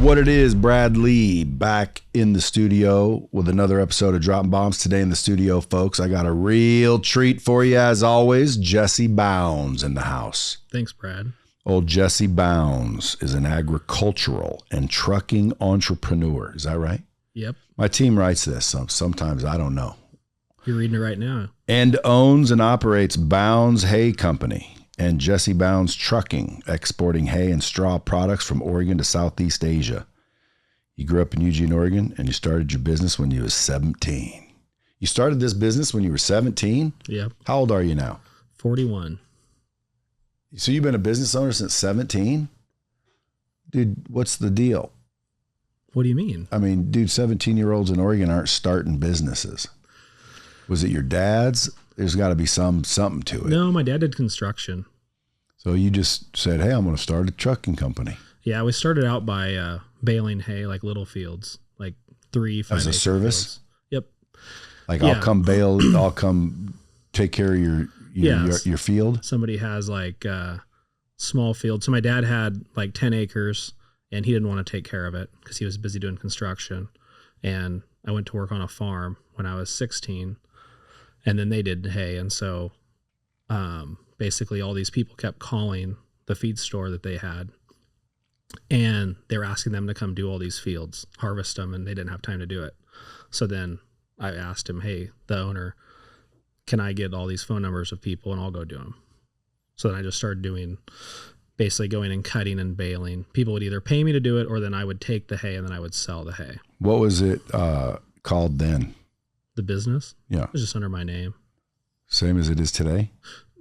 What it is, Brad Lee, back in the studio with another episode of Dropping Bombs. Today in the studio, folks, I got a real treat for you as always. Jesse Bounds in the house. Thanks, Brad. Old Jesse Bounds is an agricultural and trucking entrepreneur. Is that right? Yep. My team writes this. Sometimes I don't know. You're reading it right now. And owns and operates Bounds Hay Company and Jesse Bounds Trucking, exporting hay and straw products from Oregon to Southeast Asia. You grew up in Eugene, Oregon, and you started your business when you were 17. You started this business when you were 17? Yep. How old are you now? 41. So you've been a business owner since 17? Dude, what's the deal? What do you mean? I mean, dude, 17-year-olds in Oregon aren't starting businesses. Was it your dad's? There's got to be something to it. No, my dad did construction. So you just said, hey, I'm going to start a trucking company. Yeah, we started out by baling hay, like little fields, like 3-5 As a service? Fields. Yep. Like, Yeah. I'll come bail, I'll come take care of your field. Somebody has like a small field. So my dad had like 10 acres and he didn't want to take care of it because he was busy doing construction. And I went to work on a farm when I was 16. And then they did hay. And so basically all these people kept calling the feed store that they had. And they were asking them to come do all these fields, harvest them, and they didn't have time to do it. So then I asked him, hey, the owner, can I get all these phone numbers of people and I'll go do them? So then I just started basically going and cutting and baling. People would either pay me to do it or then I would take the hay and then I would sell the hay. What was it called then? The business? Yeah. It was just under my name. Same as it is today?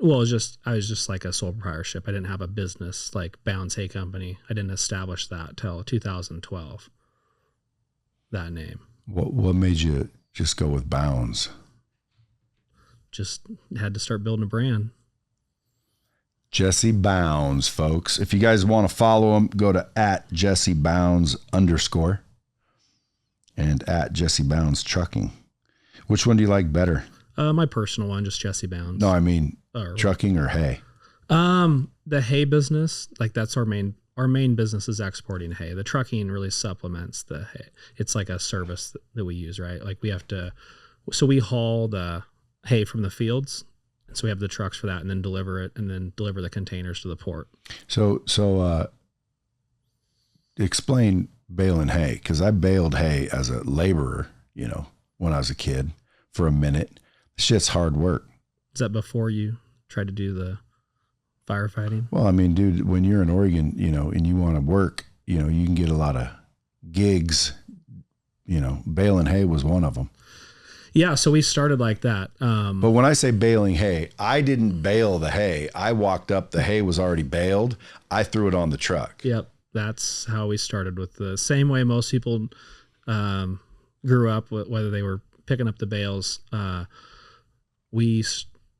Well, I was just like a sole proprietorship. I didn't have a business like Bounds Hay Company. I didn't establish that till 2012, that name. What made you just go with Bounds? Just had to start building a brand. Jesse Bounds, folks. If you guys want to follow him, go to @JesseBounds_ and @JesseBounds Trucking. Which one do you like better? My personal one, just Jesse Bounds. No, I mean trucking or hay. The hay business, like that's our main business is exporting hay. The trucking really supplements the hay. It's like a service that we use, right? Like so we haul the hay from the fields. And so we have the trucks for that and then deliver it and then deliver the containers to the port. So explain baling hay, because I baled hay as a laborer, when I was a kid for a minute. Shit's hard work. Is that before you tried to do the firefighting? Well, I mean, dude, when you're in Oregon, and you want to work, you can get a lot of gigs, baling hay was one of them. Yeah. So we started like that. But when I say baling hay, I didn't bale the hay. I walked up, the hay was already baled. I threw it on the truck. Yep. That's how we started, with the same way most people grew up, whether they were picking up the bales.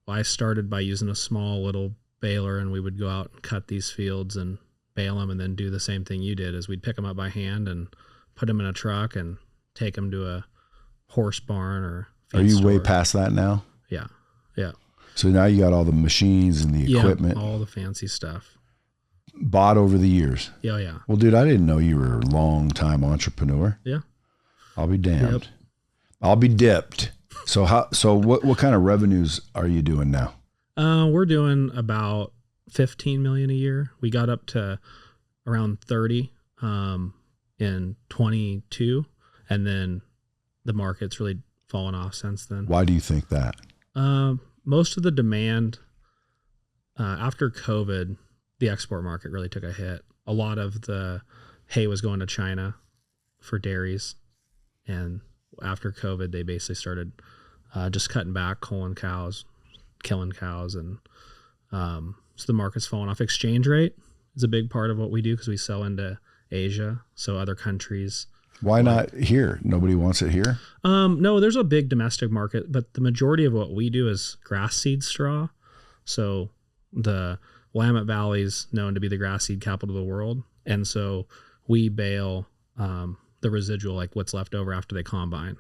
I started by using a small little baler, and we would go out and cut these fields and bale them and then do the same thing you did, is we'd pick them up by hand and put them in a truck and take them to a horse barn or feed Are you store. way past that now? Yeah. Yeah. So now you got all the machines and the equipment. All the fancy stuff. Bought over the years. Yeah. Yeah. Well, dude, I didn't know you were a long-time entrepreneur. Yeah. I'll be damned. Yep. I'll be dipped. So what kind of revenues are you doing now? We're doing about 15 million a year. We got up to around 30 in 22, and then the market's really fallen off since then. Why do you think that? Most of the demand after COVID, the export market really took a hit. A lot of the hay was going to China for dairies, and after COVID, they basically started just cutting back, killing cows, and so the market's falling off. Exchange rate is a big part of what we do because we sell into Asia, so other countries. Why not here? Nobody wants it here? No, there's a big domestic market, but the majority of what we do is grass seed straw. So the Willamette Valley is known to be the grass seed capital of the world, and so we bale the residual, like what's left over after they combine.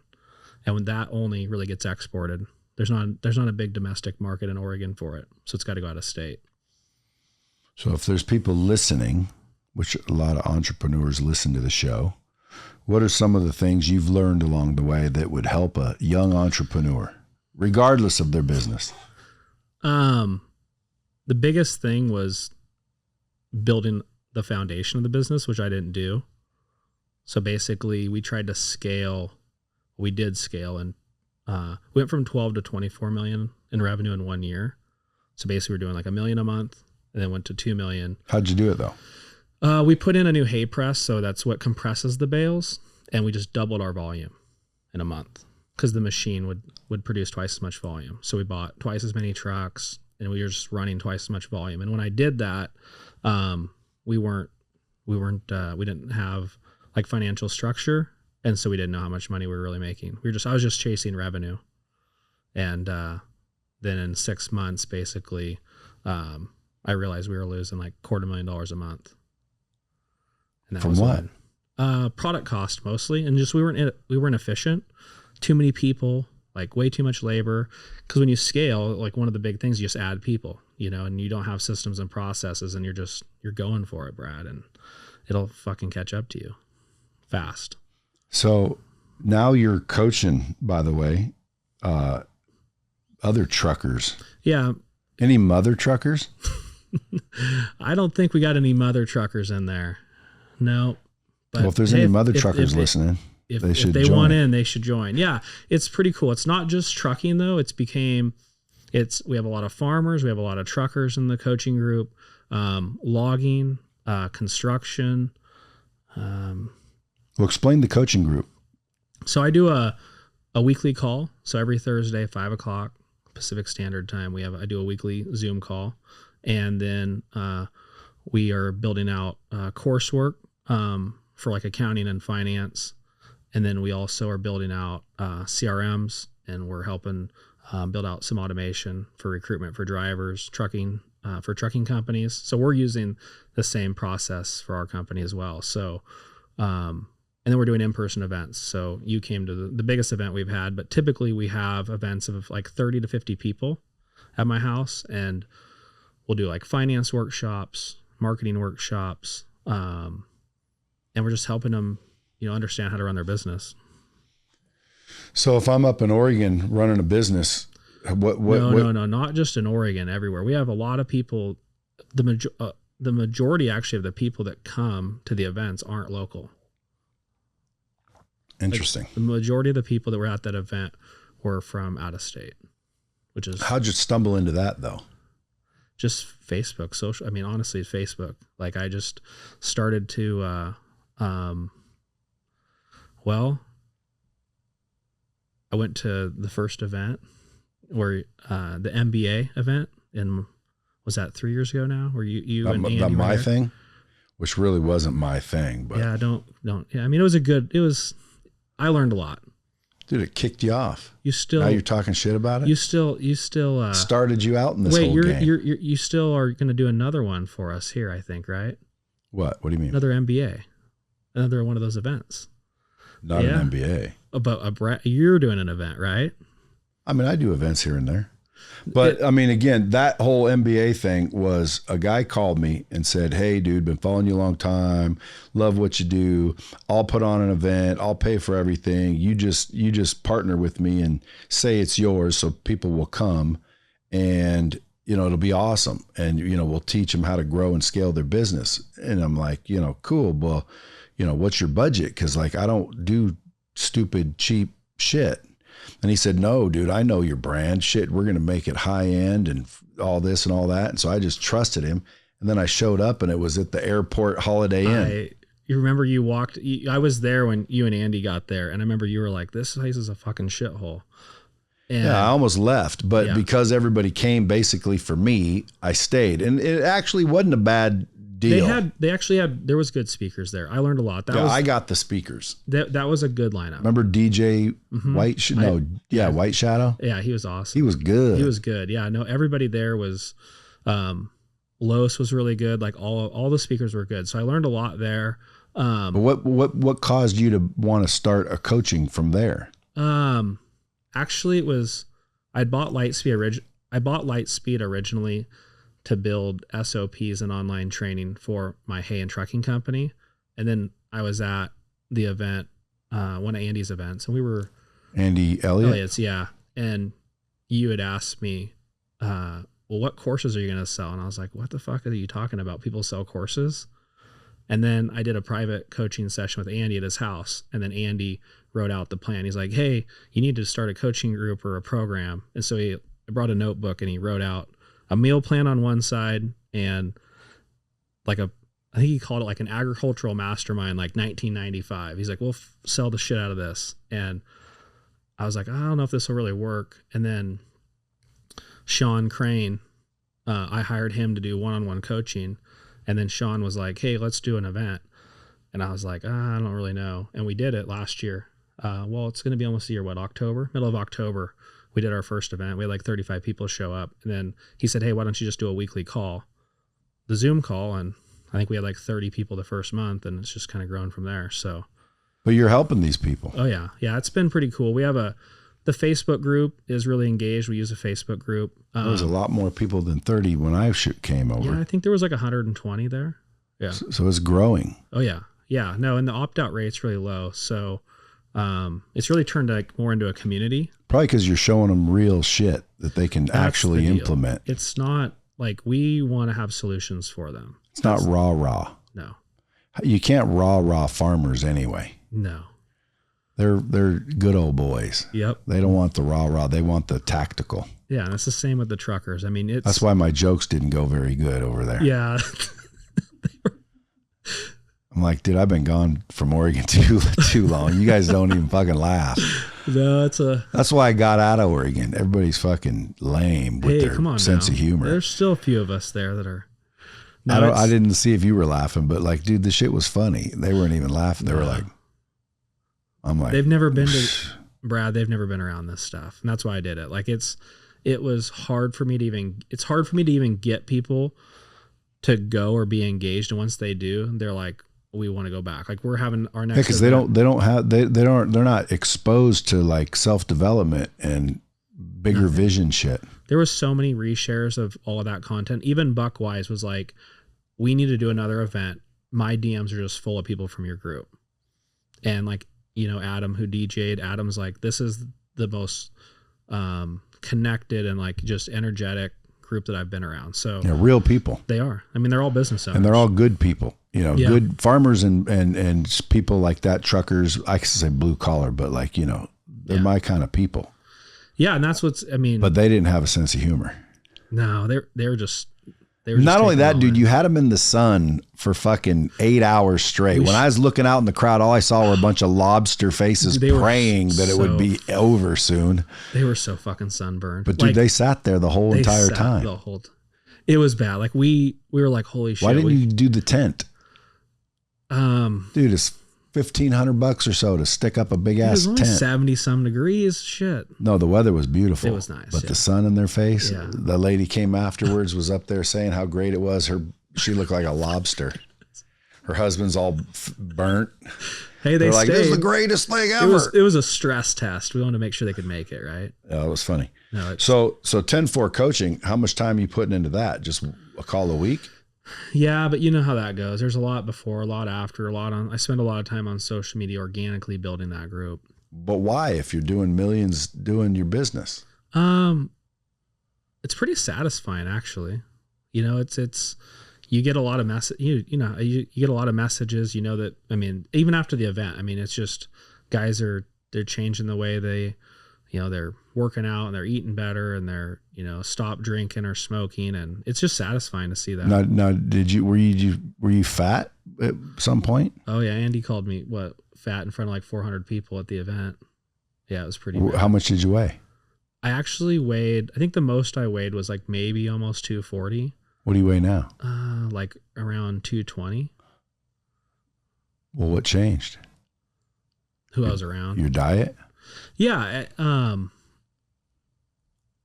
And when that only really gets exported, there's not a big domestic market in Oregon for it. So it's got to go out of state. So if there's people listening which a lot of entrepreneurs listen to the show. What are some of the things you've learned along the way that would help a young entrepreneur, regardless of their business? The biggest thing was building the foundation of the business, which I didn't do. So basically we tried to scale. We did scale and went from 12 to 24 million in revenue in 1 year. So basically we're doing like $1 million a month and then went to 2 million. How'd you do it though? We put in a new hay press. So that's what compresses the bales. And we just doubled our volume in a month because the machine would produce twice as much volume. So we bought twice as many trucks and we were just running twice as much volume. And when I did that, we didn't have like financial structure. And so we didn't know how much money we were really making. I was just chasing revenue. And, then in 6 months, basically, I realized we were losing like $250,000 a month. And that From was what? Product cost mostly. And just, we weren't efficient. Too many people, like way too much labor. Cause when you scale, like one of the big things, you just add people, and you don't have systems and processes and you're going for it, Brad, and it'll fucking catch up to you fast. So now you're coaching, by the way, other truckers. Yeah. Any mother truckers? I don't think we got any mother truckers in there. No. But well, if there's any mother truckers listening, if they should they join. Want in, they should join. Yeah. It's pretty cool. It's not just trucking though. We have a lot of farmers. We have a lot of truckers in the coaching group, logging, construction. Well, explain the coaching group. So I do a weekly call. So every Thursday, 5:00 Pacific Standard Time, I do a weekly Zoom call, and then we are building out coursework for like accounting and finance, and then we also are building out CRMs, and we're helping build out some automation for recruitment for drivers, trucking companies. So we're using the same process for our company as well. So. And then we're doing in-person events. So you came to the biggest event we've had, but typically we have events of like 30 to 50 people at my house, and we'll do like finance workshops, marketing workshops. And we're just helping them, understand how to run their business. So if I'm up in Oregon running a business, No, not just in Oregon, everywhere. We have a lot of people. The majority actually of the people that come to the events aren't local. Interesting. Like the majority of the people that were at that event were from out of state, which is. How'd you stumble into that though? Just Facebook, social. I mean, honestly, Facebook. Like I just started to, I went to the first event where, the MBA event was that 3 years ago now? Where you and Andy my were there? thing, which really wasn't my thing, but yeah, don't. Yeah, I mean, I learned a lot. Dude, it kicked you off. Now you're talking shit about it. You still Started you out in this whole game. You still are going to do another one for us here, I think, right? What do you mean? Another MBA, another one of those events. Not an MBA. But you're doing an event, right? I mean, I do events here and there. But I mean, again, that whole MBA thing was a guy called me and said, "Hey dude, been following you a long time. Love what you do. I'll put on an event. I'll pay for everything. You just partner with me and say it's yours so people will come, and it'll be awesome. And we'll teach them how to grow and scale their business." And I'm like, cool. Well, what's your budget? Cause like, I don't do stupid, cheap shit. And he said, "No, dude, I know your brand. Shit, we're going to make it high end and all this and all that." And so I just trusted him. And then I showed up and it was at the airport Holiday Inn. You remember I was there when you and Andy got there. And I remember you were like, "This place is a fucking shithole." And yeah, I almost left, but because everybody came basically for me, I stayed. And it actually wasn't a bad deal. There was good speakers there. I learned a lot. I got the speakers. That was a good lineup. Remember DJ White Shadow? Yeah, he was awesome. He was good. Yeah, no, everybody there was, Lois was really good. Like all the speakers were good. So I learned a lot there. But what caused you to want to start a coaching from there? Actually it was, I bought Lightspeed originally to build SOPs and online training for my hay and trucking company. And then I was at the event, one of Andy's events, and we were Andy Elliott. Elliott's, yeah. And you had asked me, well, what courses are you going to sell? And I was like, what the fuck are you talking about? People sell courses. And then I did a private coaching session with Andy at his house. And then Andy wrote out the plan. He's like, hey, you need to start a coaching group or a program. And so he brought a notebook and he wrote out a meal plan on one side and like I think he called it like an agricultural mastermind, like 1995. He's like, we'll sell the shit out of this. And I was like, I don't know if this will really work. And then Sean Crane, I hired him to do one-on-one coaching. And then Sean was like, hey, let's do an event. And I was like, I don't really know. And we did it last year. Well, it's going to be almost a year, October? Middle of October. We did our first event. We had like 35 people show up. And then he said, hey, why don't you just do a weekly call? The Zoom call. And I think we had like 30 people the first month, and it's just kind of grown from there. So. But you're helping these people. Oh, yeah. Yeah, it's been pretty cool. We have the Facebook group is really engaged. We use a Facebook group. There was a lot more people than 30 when I came over. Yeah, I think there was like 120 there. Yeah. So it's growing. Oh, yeah. Yeah. No, and the opt-out rate's really low. So it's really turned like more into a community. Probably because you're showing them real shit that they can actually implement. It's not like we want to have solutions for them. It's not rah-rah. No. You can't rah-rah farmers anyway. No. They're good old boys. Yep. They don't want the rah-rah. They want the tactical. Yeah, and it's the same with the truckers. I mean, that's why my jokes didn't go very good over there. Yeah. I'm like, dude, I've been gone from Oregon too long. You guys don't even fucking laugh. No, that's why I got out of Oregon. Everybody's fucking lame with their sense of humor. There's still a few of us there that are. No, I didn't see if you were laughing, but like, dude, this shit was funny. They weren't even laughing. They were like, I'm like, they've never been to Brad. They've never been around this stuff, and that's why I did it. Like, it was hard for me to even get people to go or be engaged. And once they do, they're like, we want to go back. Like, we're having our next. Because they're not exposed to like self-development and bigger vision shit. There was so many reshares of all of that content. Even Buckwise was like, we need to do another event. My DMs are just full of people from your group. And like, Adam, who DJ'd, Adam's like, this is the most connected and like just energetic group that I've been around. So yeah, real people. They are. I mean, they're all business owners. And they're all good people. Good farmers and people like that, truckers. I can say blue collar, but like, they're my kind of people. Yeah, and that's but they didn't have a sense of humor. No, they were just not only that, dude, you had them in the sun for fucking 8 hours straight. When I was looking out in the crowd, all I saw were a bunch of lobster faces praying that it would be over soon. They were so fucking sunburned. But dude, they sat there the whole entire time. It was bad. Like we were like, holy shit. Why didn't you do the tent? Dude, it's $1,500 or so to stick up a big ass tent. 70 some degrees. Shit. No, the weather was beautiful. It was nice. But the sun in their face. Yeah. The lady came afterwards, was up there saying how great it was. She looked like a lobster. Her husband's all burnt. Hey, they're like, this is the greatest thing ever. It was a stress test. We wanted to make sure they could make it, right? Yeah, it was funny. No, so 10-4 coaching, how much time are you putting into that? Just a call a week? Yeah, but you know how that goes. There's a lot before, a lot after, I spend a lot of time on social media organically building that group. But why, if you're doing millions doing your business? It's pretty satisfying, actually. It's you get a lot of you get a lot of messages, that, even after the event, it's just guys they're changing the way they, they're working out and they're eating better and they're, stop drinking or smoking. And it's just satisfying to see that. Now, were you fat at some point? Oh yeah. Andy called me fat in front of like 400 people at the event. Yeah. It was pretty bad. How much did you weigh? I actually I think the most I weighed was like maybe almost 240. What do you weigh now? Like around 220. Well, what changed? Who I was around. Your diet? Yeah.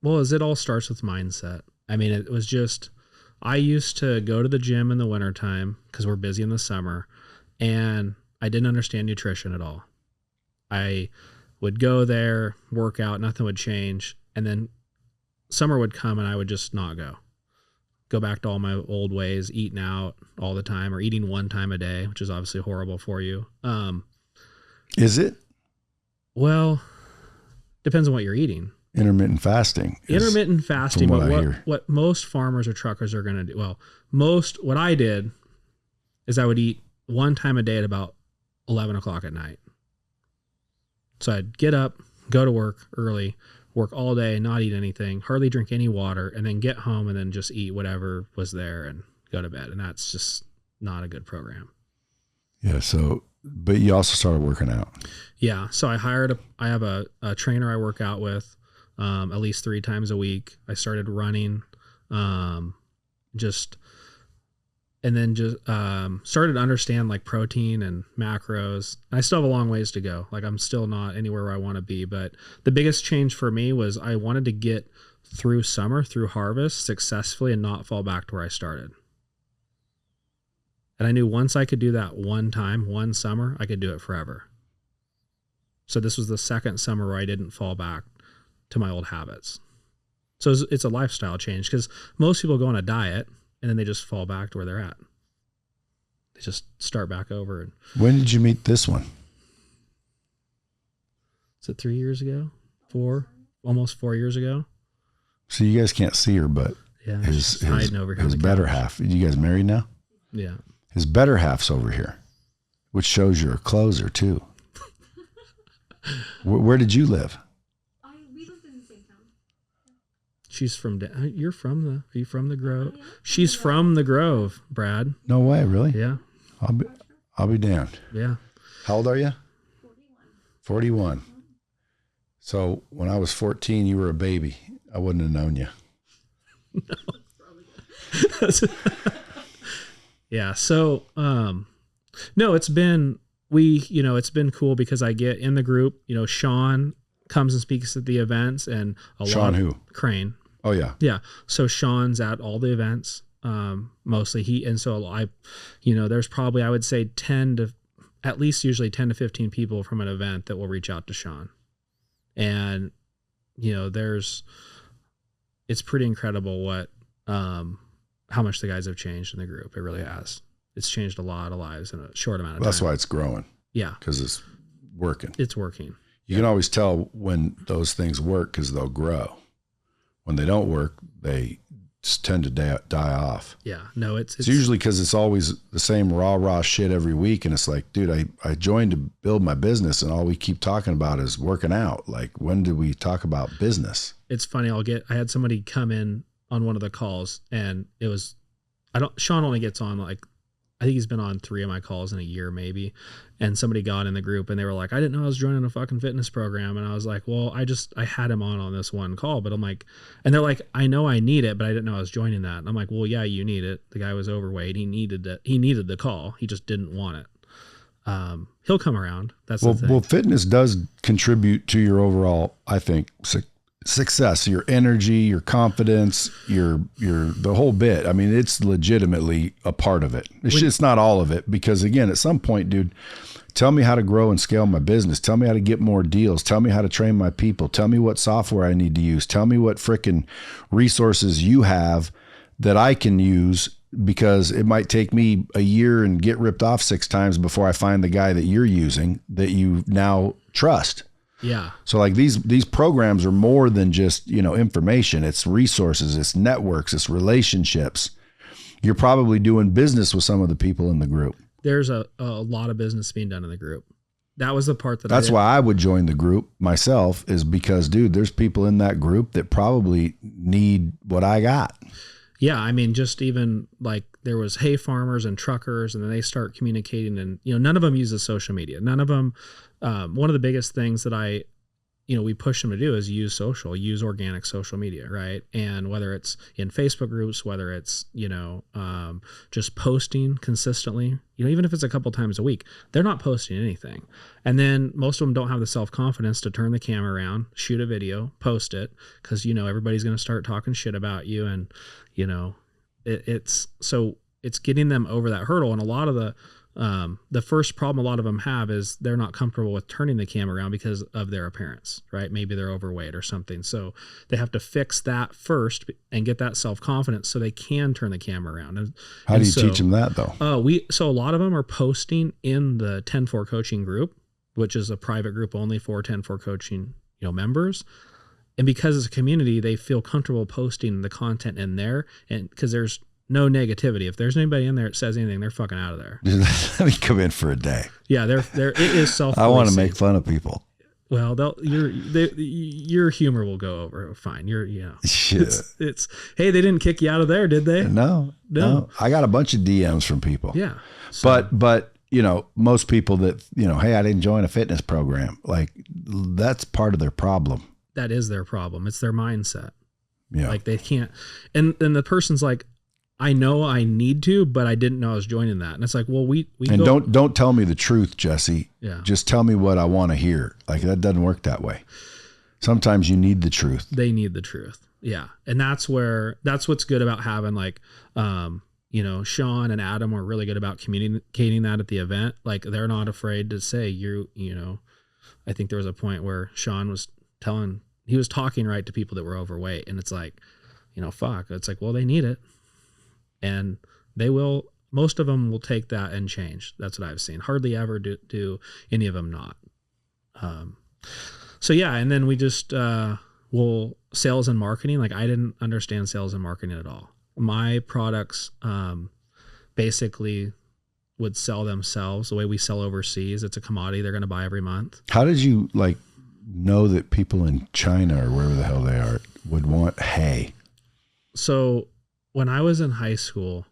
Well, it all starts with mindset. It was just, I used to go to the gym in the wintertime because we're busy in the summer, and I didn't understand nutrition at all. I would go there, work out, nothing would change. And then summer would come and I would just not go. go back to all my old ways, eating out all the time or eating one time a day, which is obviously horrible for you. Is it? Well, depends on what you're eating. Intermittent fasting. Intermittent fasting, from but what most farmers or truckers are going to do, what I did is I would eat one time a day at about 11 o'clock at night. So I'd get up, go to work early, work all day, not eat anything, hardly drink any water, and then get home and then just eat whatever was there and go to bed. And that's just not a good program. Yeah. So, but you also started working out. Yeah. So I have a trainer I work out with at least 3 times a week. I started running, started to understand like protein and macros. I still have a long ways to go. Like I'm still not anywhere where I want to be, but the biggest change for me was I wanted to get through summer, through harvest successfully and not fall back to where I started. And I knew once I could do that one summer, I could do it forever. So this was the second summer where I didn't fall back to my old habits. So it's a lifestyle change because most people go on a diet and then they just fall back to where they're at. They just start back over. When did you meet this one? Is it 3 years ago? 4? Almost 4 years ago. So you guys can't see her, but yeah, his over here his better half. You guys married now? Yeah. His better half's over here, which shows you're a closer too. Where did you live? We lived in the same town. She's from. Are you from the Grove? Yeah. She's from the Grove, Brad. No way, really? Yeah. I'll be damned. Yeah. How old are you? 41. So when I was 14, you were a baby. I wouldn't have known you. No. Yeah. So, no, it's been cool because I get in the group, Sean comes and speaks at the events and Sean who? Crane. Oh yeah. Yeah. So Sean's at all the events, mostly there's probably, I would say at least usually 10 to 15 people from an event that will reach out to Sean. And, it's pretty incredible what, how much the guys have changed in the group. It really has. It's changed a lot of lives in a short amount of time. That's why it's growing. Yeah. Because it's working. It's working. You can always tell when those things work because they'll grow. When they don't work, they just tend to die off. Yeah. No, it's usually because it's always the same raw shit every week. And it's like, dude, I joined to build my business and all we keep talking about is working out. Like, when did we talk about business? It's funny. I had somebody come in on one of the calls and it was, Sean only gets on I think he's been on 3 of my calls in a year maybe. And somebody got in the group and they were like, I didn't know I was joining a fucking fitness program. And I was like, well, I had him on this one call, but I'm like, and they're like, I know I need it, but I didn't know I was joining that. And I'm like, well, yeah, you need it. The guy was overweight. He needed the call. He just didn't want it. He'll come around. That's the thing. Well, fitness does contribute to your overall, I think, success, your energy, your confidence, your the whole bit. I mean, it's legitimately a part of it. It's not all of it because again, at some point, dude, tell me how to grow and scale my business. Tell me how to get more deals. Tell me how to train my people. Tell me what software I need to use. Tell me what frickin' resources you have that I can use because it might take me a year and get ripped off 6 times before I find the guy that you're using that you now trust. Yeah. So like these programs are more than just, information. It's resources, it's networks, it's relationships. You're probably doing business with some of the people in the group. There's a lot of business being done in the group. That was the part that's why I would join the group myself is because, dude, there's people in that group that probably need what I got. Yeah. I mean, just even like there was hay farmers and truckers and then they start communicating and, none of them uses social media. None of them. One of the biggest things that we push them to do is use organic social media, right? And whether it's in Facebook groups, whether it's, just posting consistently, even if it's a couple times a week, they're not posting anything. And then most of them don't have the self-confidence to turn the camera around, shoot a video, post it, because, everybody's going to start talking shit about you. And, it's getting them over that hurdle. And a lot of The first problem a lot of them have is they're not comfortable with turning the cam around because of their appearance, right? Maybe they're overweight or something. So they have to fix that first and get that self-confidence so they can turn the camera around. How do you teach them that though? So a lot of them are posting in the 10-4 coaching group, which is a private group only for 10-4 coaching, members. And because it's a community, they feel comfortable posting the content in there, and because there's no negativity. If there's anybody in there that says anything, they're fucking out of there. Let me come in for a day. Yeah, it is self. I want to make fun of people. Well, your humor will go over fine. Shit. It's hey, they didn't kick you out of there, did they? No. I got a bunch of DMs from people. Yeah. So. But most people that, hey, I didn't join a fitness program. Like that's part of their problem. That is their problem. It's their mindset. Yeah. Like they can't, and then the person's like, I know I need to, but I didn't know I was joining that. And it's like, well, we and don't tell me the truth, Jesse. Yeah. Just tell me what I want to hear. Like that doesn't work that way. Sometimes you need the truth. They need the truth. Yeah. And that's what's good about having like, Sean and Adam are really good about communicating that at the event. Like they're not afraid to say I think there was a point where Sean was he was talking right to people that were overweight, and it's like, fuck. It's like, well, they need it. And most of them will take that and change. That's what I've seen. Hardly ever do any of them not. So yeah. And then we just, sales and marketing. Like I didn't understand sales and marketing at all. My products, basically would sell themselves the way we sell overseas. It's a commodity they're going to buy every month. How did you know that people in China or wherever the hell they are would want hay? So when I was in high school,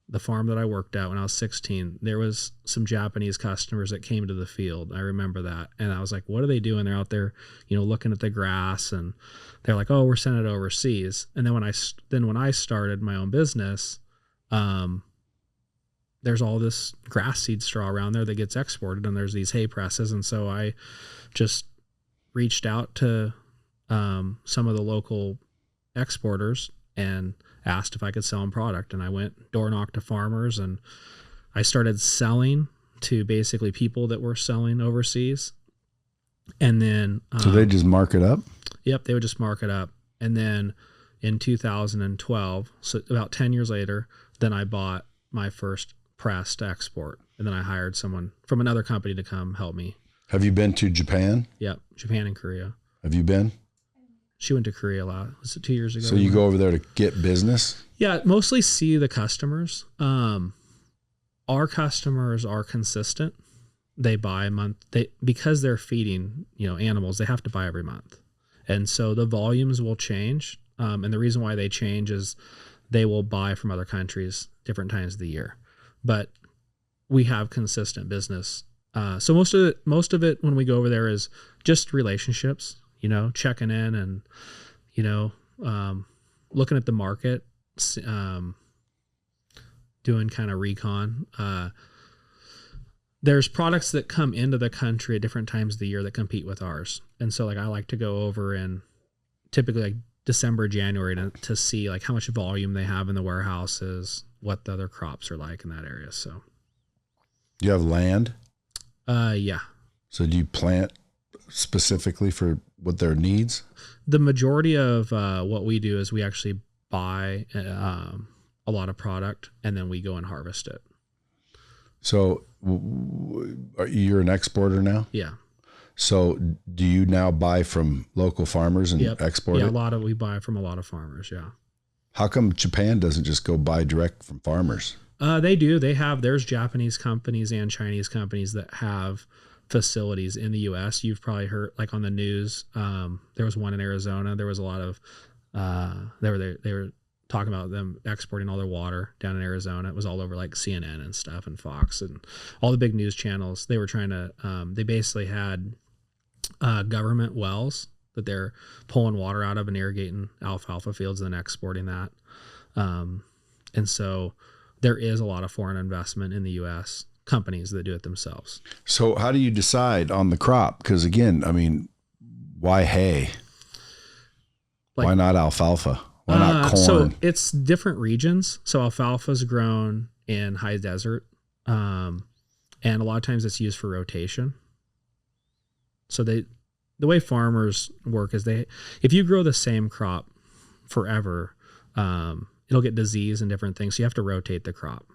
the farm that I worked at when I was 16, there was some Japanese customers that came to the field. I remember that. And I was like, what are they doing? They're out there, looking at the grass, and they're like, oh, we're sending it overseas. And then when I started my own business, there's all this grass seed straw around there that gets exported, and there's these hay presses. And so I just reached out to some of the local exporters and asked if I could sell them product. And I went door knocked to farmers, and I started selling to basically people that were selling overseas. And then so they just mark it up? Yep, they would just mark it up. And then in 2012, so about 10 years later, then I bought my first press to export. And then I hired someone from another company to come help me. Have you been to Japan? Yep, Japan and Korea. Have you been? She went to Korea a lot. Was it 2 years ago? So you go over there to get business? Yeah, mostly see the customers. Our customers are consistent. They buy a month. Because they're feeding, animals, they have to buy every month. And so the volumes will change. And the reason why they change is they will buy from other countries different times of the year. But we have consistent business. So most of it when we go over there is just relationships, checking in and, looking at the market, doing kind of recon. There's products that come into the country at different times of the year that compete with ours. And so I like to go over in typically December, January to see how much volume they have in the warehouses, what the other crops are like in that area. So you have land? Yeah. So do you plant specifically for what their needs? The majority of what we do is we actually buy a lot of product, and then we go and harvest it. So you're an exporter now? Yeah. So do you now buy from local farmers and export it? Yeah, we buy from a lot of farmers, yeah. How come Japan doesn't just go buy direct from farmers? They do. There's Japanese companies and Chinese companies that have facilities in the U.S. You've probably heard on the news. There was one in Arizona. There was a lot of they were talking about them exporting all their water down in Arizona. It was all over CNN and stuff and Fox and all the big news channels. They were trying to. They basically had government wells that they're pulling water out of and irrigating alfalfa fields and then exporting that. And so there is a lot of foreign investment in the U.S. companies that do it themselves. So how do you decide on the crop? Because again, why hay? Why not alfalfa? Why not corn? So it's different regions. So alfalfa is grown in high desert. And a lot of times it's used for rotation. So the way farmers work is if you grow the same crop forever, it'll get disease and different things. So you have to rotate the crop.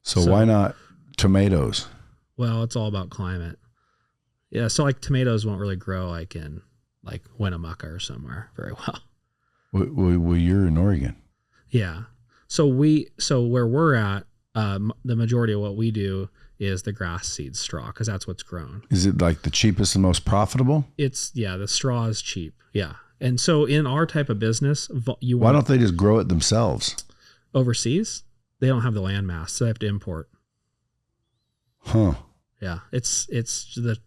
So why not tomatoes? Well, it's all about climate. Yeah. So like tomatoes won't really grow like in like Winnemucca or somewhere very well. Well, you're in Oregon. Yeah. So where we're at, the majority of what we do is the grass seed straw because that's what's grown. Is it like the cheapest and most profitable? The straw is cheap. Yeah. And so in our type of business, why don't they just grow it themselves? Overseas, they don't have the land mass, so they have to import. Huh. Yeah. It's the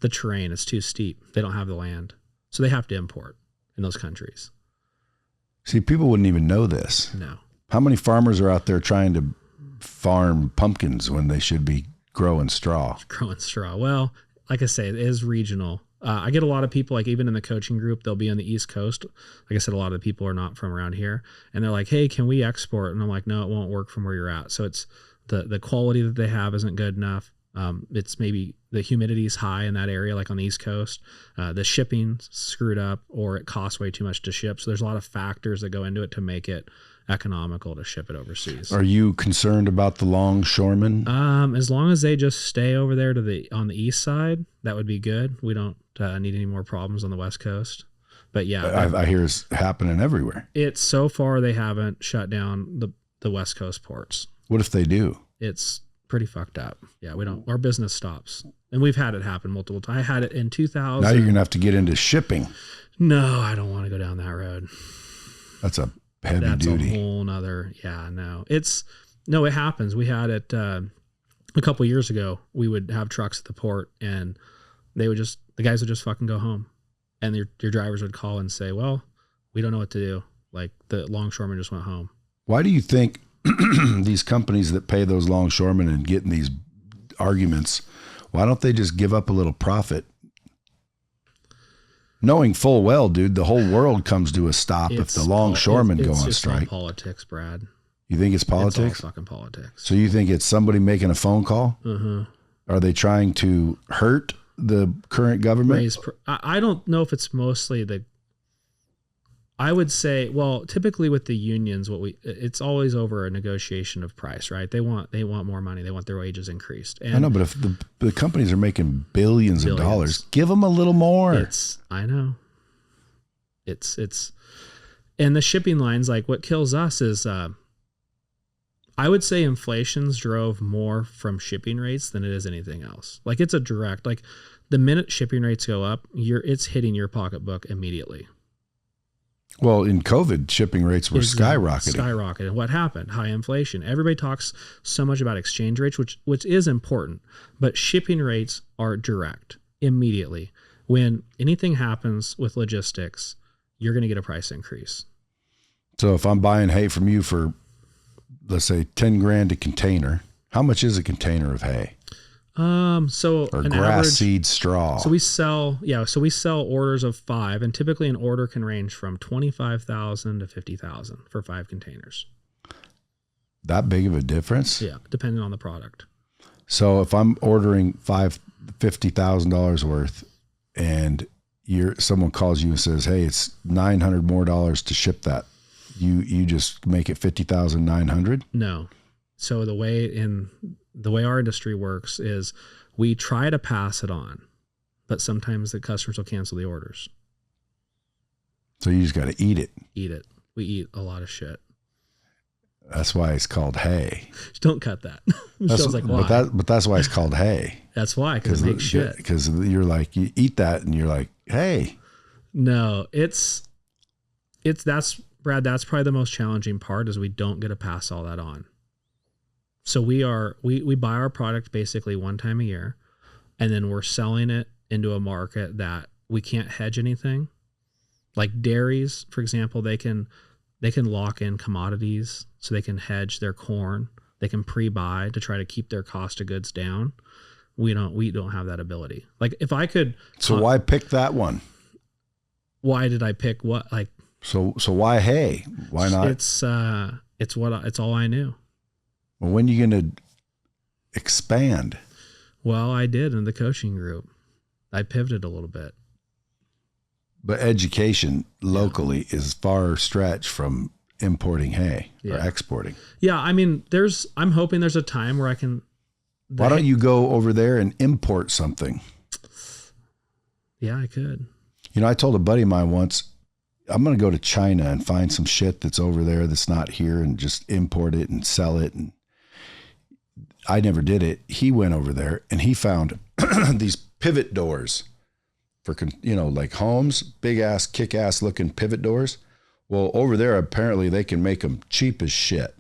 terrain. It's too steep. They don't have the land. So they have to import in those countries. See, people wouldn't even know this. No. How many farmers are out there trying to farm pumpkins when they should be growing straw? Growing straw. Well, like I say, it is regional. I get a lot of people, like even in the coaching group, they'll be on the East Coast. Like I said, a lot of the people are not from around here. And they're like, hey, can we export? And I'm like, no, it won't work from where you're at. So it's the quality that they have isn't good enough. It's maybe the humidity is high in that area, like on the East Coast. The shipping's screwed up, or it costs way too much to ship. So there's a lot of factors that go into it to make it economical to ship it overseas. Are you concerned about the longshoremen? As long as they just stay over there on the east side, that would be good. We don't need any more problems on the West Coast. But yeah, I hear it's happening everywhere. It's so far they haven't shut down the West Coast ports. What if they do? It's pretty fucked up. Yeah, our business stops. And we've had it happen multiple times. I had it in 2000. Now you're going to have to get into shipping. No, I don't want to go down that road. That's a heavy duty. That's a whole nother, no. It happens. We had it a couple of years ago. We would have trucks at the port and the guys would just fucking go home. And your drivers would call and say, well, we don't know what to do. Like the longshoremen just went home. Why do you think these companies that pay those longshoremen and get in these arguments, why don't they just give up a little profit? Knowing full well, dude, the whole world comes to a stop if the longshoremen go on strike. It's politics, Brad. You think it's politics? It's all fucking politics. So you think it's somebody making a phone call? Uh-huh. Are they trying to hurt the current government? I don't know if it's mostly I would say, well, typically with the unions, it's always over a negotiation of price, right? They want more money. They want their wages increased. And I know, but if the companies are making billions of dollars, give them a little more. I know. And the shipping lines, like what kills us is, I would say inflation's drove more from shipping rates than it is anything else. Like it's a direct, like the minute shipping rates go up, it's hitting your pocketbook immediately. Well, in COVID, shipping rates were skyrocketing. Skyrocketing. What happened? High inflation. Everybody talks so much about exchange rates, which is important, but shipping rates are direct, immediately. When anything happens with logistics, you're going to get a price increase. So if I'm buying hay from you for, let's say, 10 grand a container, how much is a container of hay? Or grass seed straw. So we sell orders of 5, and typically an order can range from 25,000 to 50,000 for 5 containers. That big of a difference? Yeah, depending on the product. So if I'm ordering $50,000 worth, and someone calls you and says, "Hey, it's $900 more to ship that," you just make it 50,900? No. So the way our industry works is we try to pass it on, but sometimes the customers will cancel the orders. So you just got to eat it. Eat it. We eat a lot of shit. That's why it's called hay. Don't cut that. Sounds like why. But that's why it's called hay. That's why, because it makes shit. Because you're like, you eat that and you're like, hey. No, Brad, that's probably the most challenging part is we don't get to pass all that on. So we buy our product basically one time a year, and then we're selling it into a market that we can't hedge anything. Like dairies, for example, they can lock in commodities, so they can hedge their corn. They can pre-buy to try to keep their cost of goods down. We don't have that ability. Like if I could. So why pick that one? Why did I pick what? Like. So why hay? Why not? It's all I knew. Well, when you gonna expand? Well, I did in the coaching group. I pivoted a little bit. But education locally is far stretched from importing hay or exporting. Yeah, I mean, I'm hoping there's a time where I can. Why don't you go over there and import something? Yeah, I could. You know, I told a buddy of mine once, I'm going to go to China and find some shit that's over there that's not here and just import it and sell it. And I never did it. He went over there and he found these pivot doors for, you know, like homes, big ass, kick ass looking pivot doors. Well, over there, apparently they can make them cheap as shit.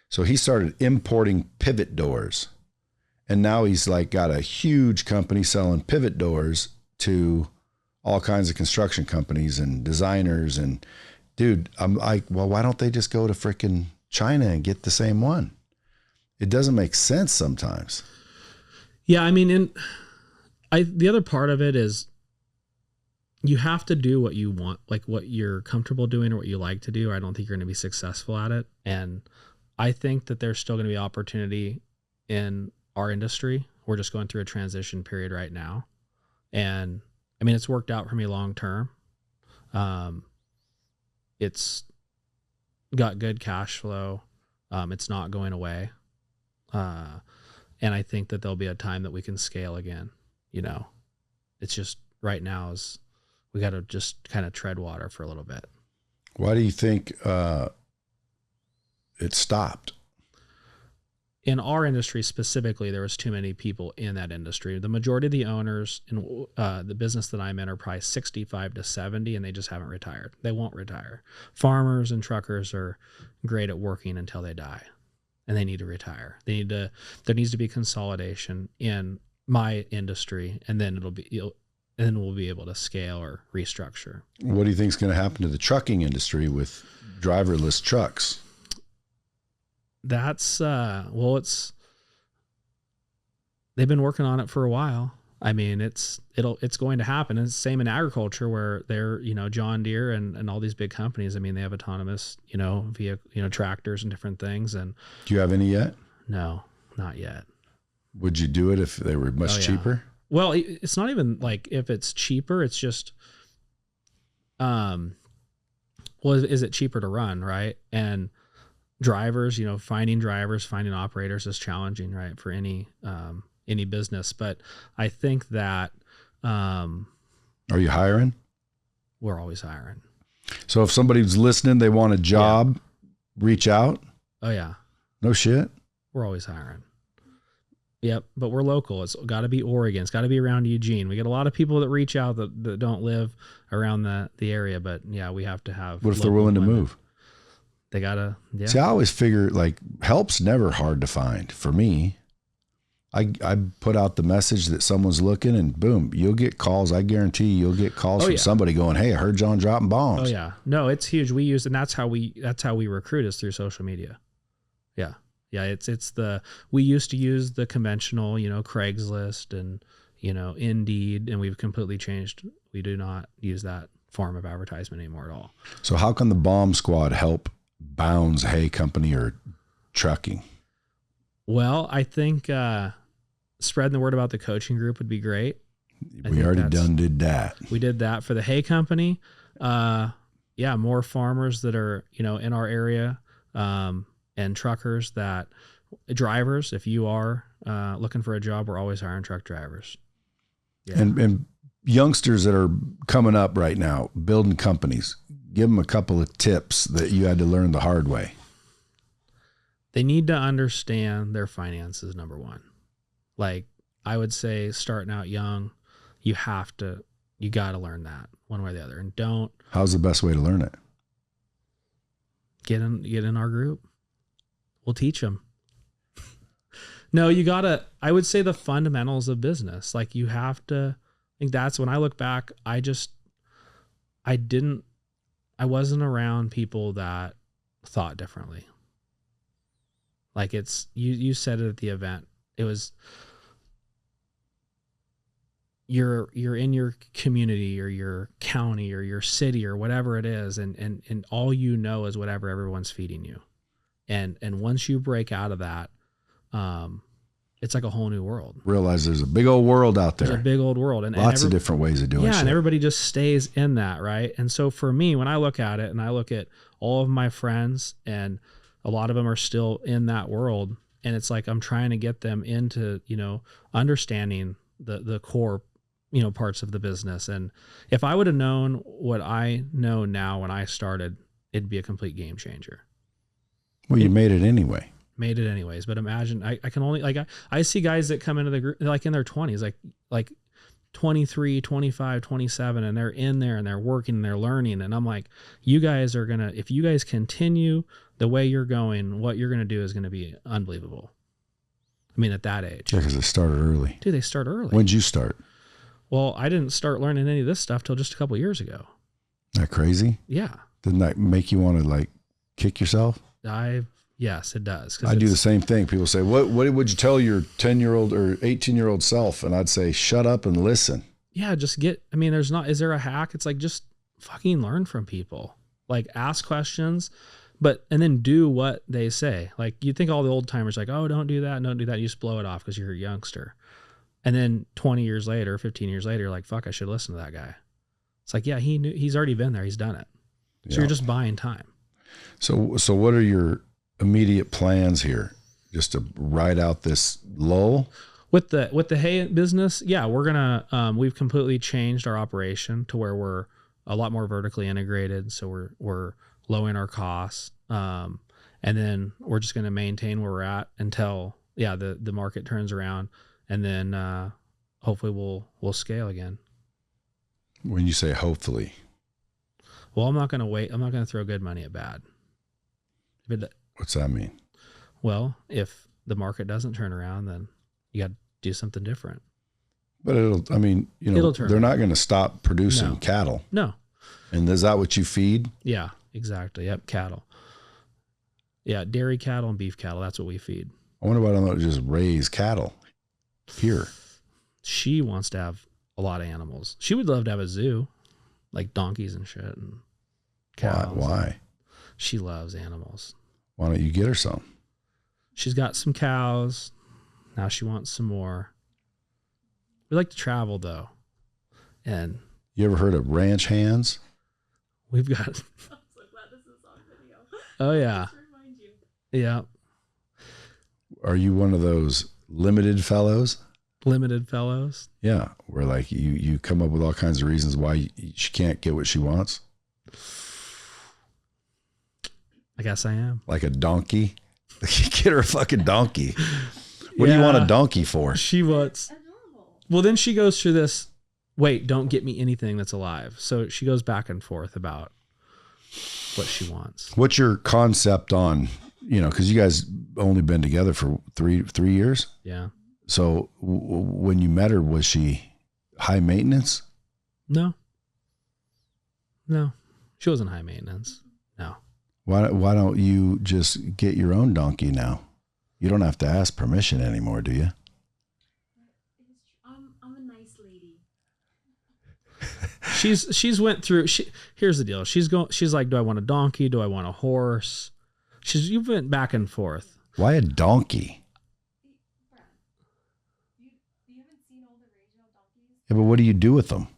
So he started importing pivot doors. And now he's like got a huge company selling pivot doors to all kinds of construction companies and designers. And dude, I'm like, well, why don't they just go to freaking China and get the same one? It doesn't make sense sometimes. Yeah, I mean, the other part of it is you have to do what you want, like what you're comfortable doing or what you like to do, or I don't think you're going to be successful at it. And I think that there's still going to be opportunity in our industry. We're just going through a transition period right now. And I mean, it's worked out for me long term. It's got good cash flow. It's not going away. And I think that there'll be a time that we can scale again. You know, it's just right now is we got to just kind of tread water for a little bit. Why do you think it stopped? In our industry specifically, there was too many people in that industry. The majority of the owners in the business that I'm in are probably 65 to 70, and they just haven't retired. They won't retire. Farmers and truckers are great at working until they die, and they need to retire. There needs to be consolidation in my industry, and then we'll be able to scale or restructure. What do you think is going to happen to the trucking industry with driverless trucks? That's they've been working on it for a while. I mean, it's going to happen. It's the same in agriculture where they're, you know, John Deere and all these big companies. I mean, they have autonomous, you know, tractors and different things. And do you have any yet? No, not yet. Would you do it if they were much cheaper? Well, it's not even like if it's cheaper, it's just, well, is it cheaper to run? Right. And drivers, you know, finding operators is challenging, right, for any business. But I think that are you hiring? We're always hiring. So if somebody's listening, they want a job, reach out. Oh yeah. No shit. We're always hiring. Yep, but we're local. It's got to be Oregon. It's got to be around Eugene. We get a lot of people that reach out that don't live around the area, but yeah, we have to have. What if they're willing to move? They gotta. Yeah. See, I always figure like help's never hard to find for me. I put out the message that someone's looking, and boom, you'll get calls. I guarantee you'll get calls from somebody going, "Hey, I heard John dropping bombs." Oh yeah, no, it's huge. We use, and that's how we recruit is through social media. Yeah, yeah. We used to use the conventional, you know, Craigslist and, you know, Indeed, and we've completely changed. We do not use that form of advertisement anymore at all. So how can the bomb squad help Bounds Hay Company or trucking? Well, I think spreading the word about the coaching group would be great. We already did that. We did that for the hay company. Yeah, more farmers that are, you know, in our area, and truckers drivers. If you are looking for a job, we're always hiring truck drivers. Yeah. And youngsters that are coming up right now, building companies, give them a couple of tips that you had to learn the hard way. They need to understand their finances, number one. Like I would say starting out young, you got to learn that one way or the other. And don't. How's the best way to learn it? Get in our group. We'll teach them. No, I would say the fundamentals of business. Like you have to, I think that's when I look back, I wasn't around people that thought differently. Like you said it at the event. It was, you're in your community or your county or your city or whatever it is. And all you know is whatever everyone's feeding you. And once you break out of that, it's like a whole new world. Realize there's a big old world out there. There's a big old world, and Lots of different ways of doing shit. and everybody just stays in that, right? And so for me, when I look at it and I look at all of my friends, and a lot of them are still in that world, and it's like I'm trying to get them into, understanding the core, parts of the business. And if I would have known what I know now when I started, it'd be a complete game changer. Well, you made it anyway. Made it anyways. But imagine, I can only, I see guys that come into the group, like in their 20s, like 23, 25, 27, and they're in there and they're working and they're learning. And I'm like, you guys are going to, if you guys continue the way you're going, what you're going to do is going to be unbelievable. I mean, at that age. Yeah, because it started early. Dude, they start early. When'd you start? Well, I didn't start learning any of this stuff till just a couple of years ago. Isn't that crazy? Yeah. Didn't that make you want to like kick yourself? Yes, it does. I do the same thing. People say, what would you tell your 10-year-old or 18-year-old self? And I'd say, shut up and listen. Yeah, just is there a hack? It's like, just fucking learn from people. Like, ask questions, and then do what they say. Like, you think all the old timers like, oh, don't do that, don't do that. You just blow it off because you're a youngster. And then 20 years later, 15 years later, you're like, fuck, I should listen to that guy. It's like, yeah, he's already been there. He's done it. So you're just buying time. So what are your immediate plans here? Just to ride out this lull? With the hay business, yeah, we're gonna we've completely changed our operation to where we're a lot more vertically integrated. So we're lowering our costs, and then we're just gonna maintain where we're at until the market turns around, and then hopefully we'll scale again. When you say hopefully, well, I'm not gonna wait. I'm not gonna throw good money at bad. What's that mean? Well, if the market doesn't turn around, then you got to do something different. But they're not going to stop producing cattle. No. And is that what you feed? Yeah, exactly. Yep. Cattle. Yeah. Dairy cattle and beef cattle. That's what we feed. I wonder why I don't just raise cattle here. She wants to have a lot of animals. She would love to have a zoo, like donkeys and shit and cows. Why? She loves animals. Why don't you get her some? She's got some cows. Now she wants some more. We like to travel though. And you ever heard of ranch hands? We've got. I'm so glad this is on video. Oh yeah. Just to remind you. Yeah. Are you one of those limited fellows? Limited fellows? Yeah. Where like you come up with all kinds of reasons why she can't get what she wants. I guess I am. Like a donkey. Get her a fucking donkey. What do you want a donkey for? She wants. Well, then she goes through this. Wait, don't get me anything that's alive. So she goes back and forth about what she wants. What's your concept on, because you guys only been together for three years? Yeah. So when you met her, was she high maintenance? No. She wasn't high maintenance. No. Why don't you just get your own donkey now? You don't have to ask permission anymore, do you? I'm a nice lady. She's went through. Here's the deal. She's like, do I want a donkey? Do I want a horse? You went back and forth. Why a donkey? You haven't seen all the regional donkeys? Yeah, but what do you do with them?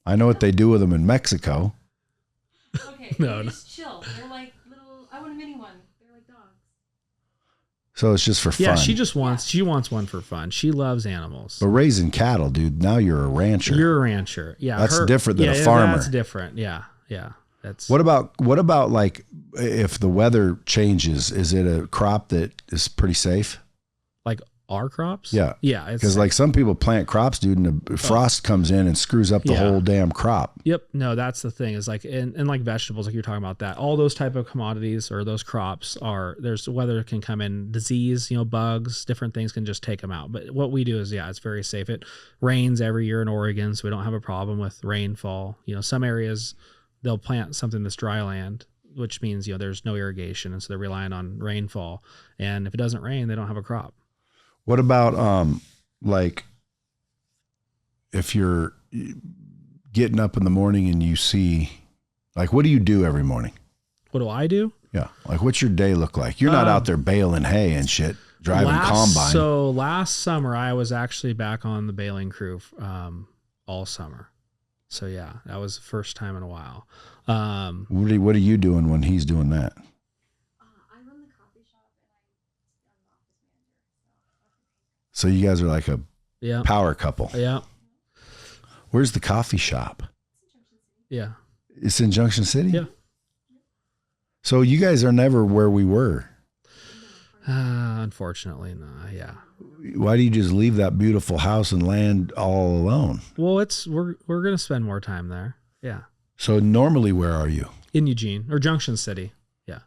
I know what they do with them in Mexico. Okay, No. Just chill. They're like little. I want a mini one. They're like dogs. So it's just for fun. Yeah, she wants one for fun. She loves animals. But raising cattle, dude, now you're a rancher. You're a rancher. Yeah. That's different than a farmer. That's different. Yeah. Yeah. That's What about like if the weather changes, is it a crop that is pretty safe? like our crops. Yeah. Yeah. Because like some people plant crops, dude, and the frost comes in and screws up the whole damn crop. Yep. No, that's the thing is like, and like vegetables, like you're talking about that, all those type of commodities or those crops there's weather can come in, disease, bugs, different things can just take them out. But what we do is, it's very safe. It rains every year in Oregon, so we don't have a problem with rainfall. Some areas they'll plant something that's dry land, which means, there's no irrigation. And so they're relying on rainfall. And if it doesn't rain, they don't have a crop. What about, like if you're getting up in the morning and you see, like, what do you do every morning? What do I do? Yeah. Like, what's your day look like? You're not out there baling hay and shit. driving combine. So last summer, I was actually back on the baling crew all summer. So yeah, that was the first time in a while. What are you doing when he's doing that? I run the coffee shop and I'm the office manager. So you guys are like a power couple. Yeah. Where's the coffee shop? Yeah. It's in Junction City? Yeah. So you guys are never where we were. Unfortunately, no. Yeah. Why do you just leave that beautiful house and land all alone? Well, we're going to spend more time there. Yeah. So normally where are you? In Eugene or Junction City. Yeah.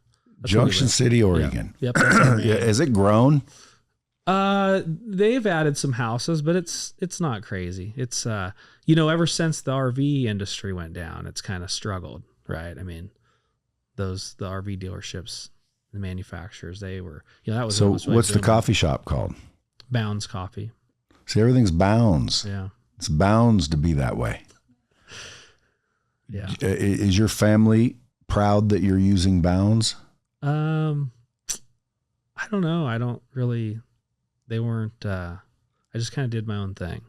Junction City, Oregon. Yep. That's our main. Yeah. Has it grown? They've added some houses, but it's not crazy. It's, ever since the RV industry went down, it's kind of struggled, right? I mean, the RV dealerships, the manufacturers, they were, that was. So what's the coffee shop called? Bounds Coffee. See, everything's Bounds. Yeah. It's bounds to be that way. Yeah. Is your family proud that you're using Bounds? I don't know. I don't really, they weren't, I just kind of did my own thing.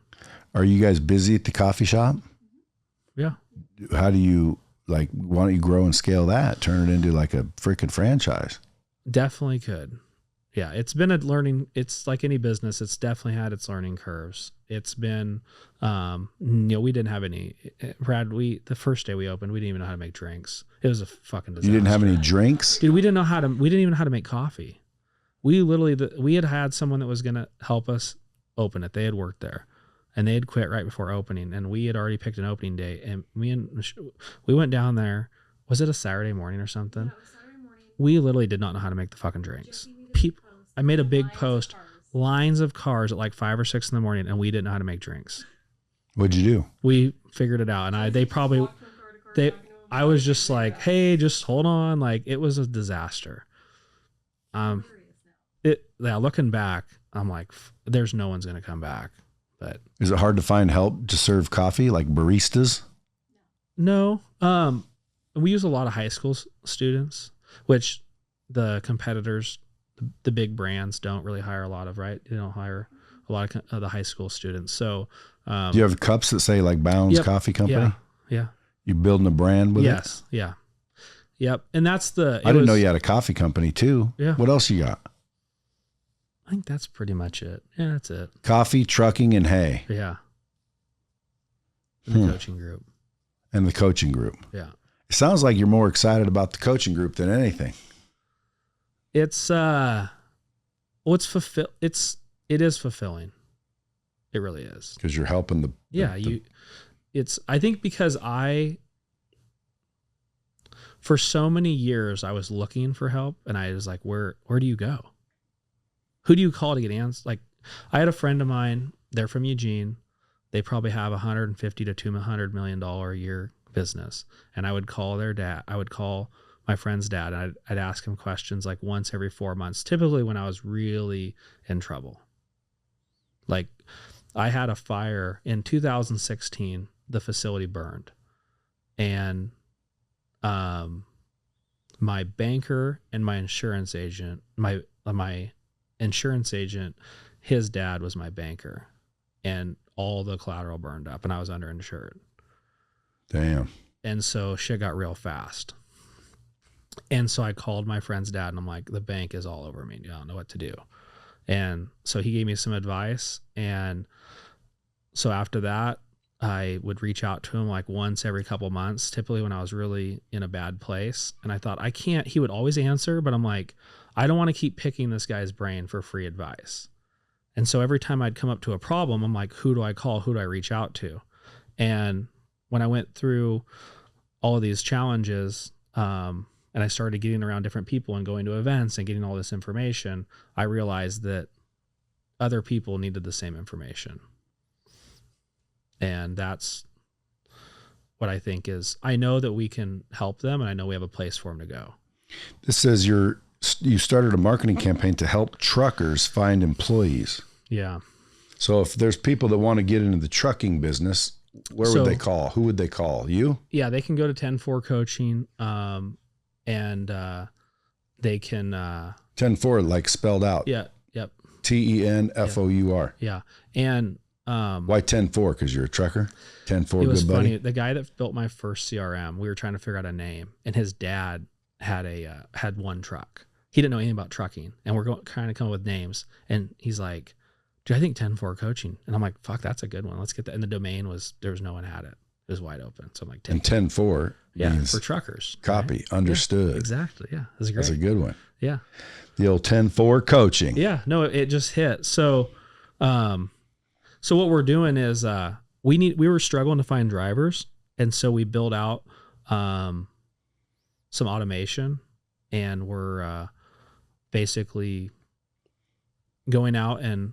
Are you guys busy at the coffee shop? Yeah. How do you, why don't you grow and scale that? Turn it into like a freaking franchise? Definitely could. Yeah. It's been it's like any business. It's definitely had its learning curves. It's been, we didn't have any, Brad, the first day we opened, we didn't even know how to make drinks. It was a fucking disaster. You didn't have any drinks? Dude, we didn't even know how to make coffee. We had someone that was going to help us open it. They had worked there and they had quit right before opening. And we had already picked an opening date. And we went down there. Was it a Saturday morning or something? Yeah, it was Saturday morning. We literally did not know how to make the fucking drinks. I made a big post, lines of cars at like 5 or 6 in the morning, and we didn't know how to make drinks. What'd you do? We figured it out. And I was just like, hey, just hold on. Like, it was a disaster. Looking back, I'm like, there's no one's going to come back. But is it hard to find help to serve coffee, like baristas? No. We use a lot of high school students, which the competitors, the big brands don't really hire a lot of, right? They don't hire a lot of the high school students. So, do you have cups that say like Bounds Coffee Company? Yeah. You building a brand with it? Yes. Yeah. Yep. And that's I didn't know you had a coffee company too. Yeah. What else you got? I think that's pretty much it. Yeah, that's it. Coffee, trucking, and hay. Yeah. And the coaching group. And the coaching group. Yeah. It sounds like you're more excited about the coaching group than anything. It's it is fulfilling. It really is. Because you're helping I think because for so many years I was looking for help and I was like, where do you go? Who do you call to get answers? Like, I had a friend of mine, they're from Eugene. They probably have $150 to $200 million a year business. And I would call their dad. I would call my friend's dad. And I'd ask him questions like once every 4 months, typically when I was really in trouble. Like, I had a fire in 2016, the facility burned. And my banker and my insurance agent, my insurance agent, his dad was my banker, and all the collateral burned up and I was underinsured. Damn. And so shit got real fast. And so I called my friend's dad and I'm like, the bank is all over me. I don't know what to do. And so he gave me some advice. And so after that, I would reach out to him like once every couple months, typically when I was really in a bad place. And I thought, he would always answer, but I'm like, I don't want to keep picking this guy's brain for free advice. And so every time I'd come up to a problem, I'm like, who do I call? Who do I reach out to? And when I went through all of these challenges, and I started getting around different people and going to events and getting all this information, I realized that other people needed the same information. And that's what I think is, I know that we can help them and I know we have a place for them to go. This says you started a marketing campaign to help truckers find employees. Yeah. So if there's people that want to get into the trucking business, where would they call? Who would they call? You? Yeah, they can go to 10-4 coaching, and they can 10-4 like spelled out. Yeah. Yep. Tenfour. Yeah. And Why 10-4? Because you're a trucker? 10-4, it was good buddy? funny. The guy that built my first CRM, we were trying to figure out a name, and his dad had had one truck. He didn't know anything about trucking, and we're trying to come up with names. And he's like, dude, I think 10-4 coaching. And I'm like, fuck, that's a good one. Let's get that. And the domain there was no one had it. It was wide open. So I'm like, 10. And 10-4 means for truckers. copy, right? understood. Yeah, exactly. Yeah. That's great. That's a good one. Yeah. The old 10-4 coaching. Yeah. No, it just hit. So, so what we're doing is, we were struggling to find drivers. And so we built out, some automation, and we're, basically going out and,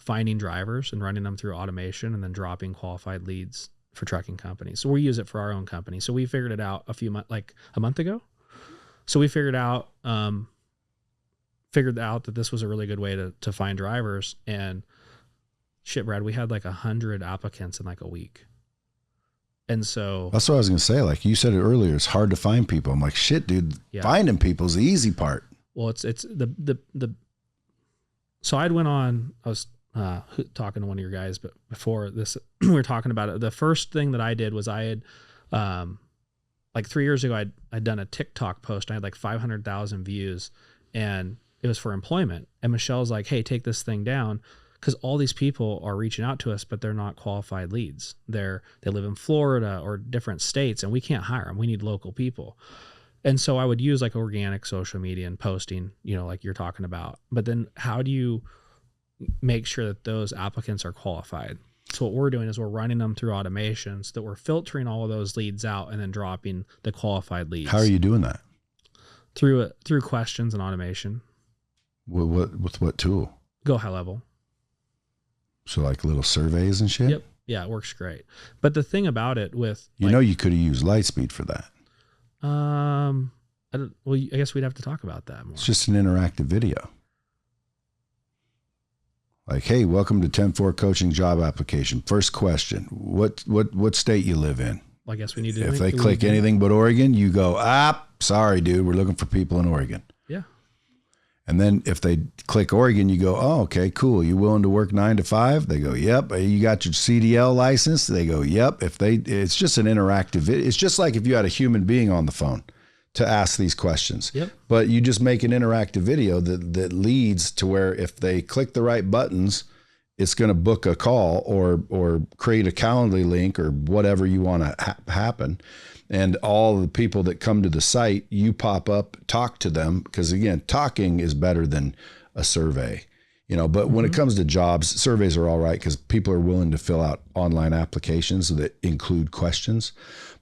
finding drivers and running them through automation and then dropping qualified leads for trucking companies. So we use it for our own company. So we figured it out a month ago. So we figured out that this was a really good way to find drivers. And shit, Brad, we had like 100 applicants in like a week. And so that's what I was going to say. Like you said it earlier, it's hard to find people. I'm like, shit, dude, finding people's the easy part. Well, it's so I was talking to one of your guys, but before this, we were talking about it. The first thing that I did was I had, like 3 years ago, I'd done a TikTok post. I had like 500,000 views, and it was for employment. And Michelle's like, hey, take this thing down, because all these people are reaching out to us, but they're not qualified leads. They live in Florida or different states, and we can't hire them. We need local people. And so I would use like organic social media and posting, like you're talking about. But then how do you make sure that those applicants are qualified? So what we're doing is we're running them through automation so that we're filtering all of those leads out and then dropping the qualified leads. How are you doing that? Through questions and automation. With what tool? Go high level. So like little surveys and shit? Yep. Yeah, it works great. But the thing about it with you could have used Lightspeed for that. I guess we'd have to talk about that more. It's just an interactive video. Like, hey, welcome to 10-4 coaching job application. First question: what state you live in? Well, I guess we need to. If they click anything but Oregon, you go, sorry, dude, we're looking for people in Oregon. Yeah. And then if they click Oregon, you go, oh, okay, cool. You willing to work 9 to 5? They go, yep. You got your CDL license? They go, yep. It's just an interactive. It's just like if you had a human being on the phone to ask these questions. Yep. But you just make an interactive video that leads to where if they click the right buttons, it's going to book a call or create a Calendly link or whatever you want to happen. And all the people that come to the site, you pop up, talk to them. Because again, talking is better than a survey, but when it comes to jobs, surveys are all right because people are willing to fill out online applications that include questions.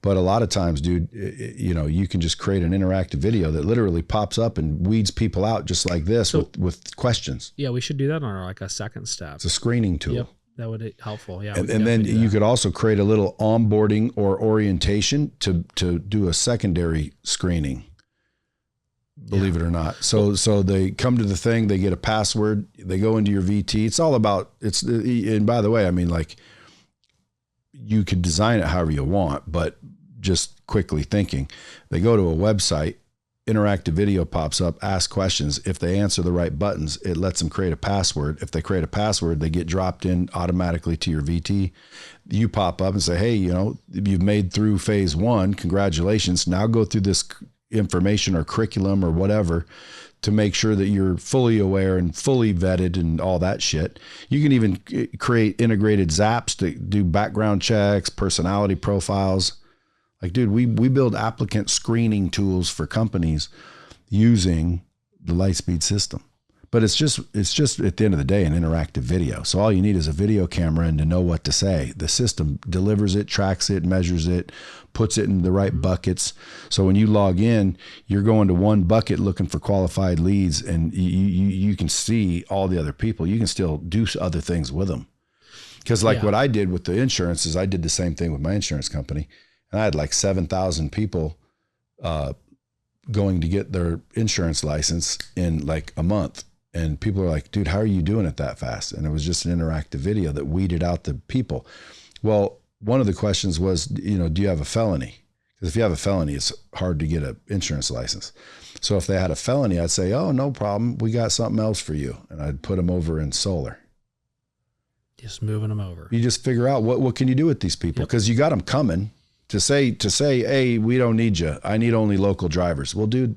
But a lot of times, dude, you can just create an interactive video that literally pops up and weeds people out just like this with questions. Yeah, we should do that on a second step. It's a screening tool. Yep. That would be helpful. Yeah. And then you could also create a little onboarding or orientation to do a secondary screening, believe it or not. So they come to the thing, they get a password, they go into your VT. It's all about, and by the way, I mean, like you could design it however you want, but just quickly thinking, they go to a website, interactive video pops up, ask questions. If they answer the right buttons, it lets them create a password. If they create a password, they get dropped in automatically to your VT. You pop up and say, hey, you've made through phase 1. Congratulations. Now go through this information or curriculum or whatever to make sure that you're fully aware and fully vetted and all that shit. You can even create integrated zaps to do background checks, personality profiles. Like, dude, we build applicant screening tools for companies using the Lightspeed system. But it's just at the end of the day, an interactive video. So all you need is a video camera and to know what to say. The system delivers it, tracks it, measures it, puts it in the right buckets. So when you log in, you're going to one bucket looking for qualified leads, and you can see all the other people. You can still do other things with them. Because what I did with the insurance is I did the same thing with my insurance company. And I had like 7,000 people going to get their insurance license in like a month. And people are like, dude, how are you doing it that fast? And it was just an interactive video that weeded out the people. Well, one of the questions was, do you have a felony? Because if you have a felony, it's hard to get an insurance license. So if they had a felony, I'd say, oh, no problem. We got something else for you. And I'd put them over in solar. Just moving them over. You just figure out what can you do with these people? Because you got them coming to say, hey, we don't need you. I need only local drivers. Well, dude,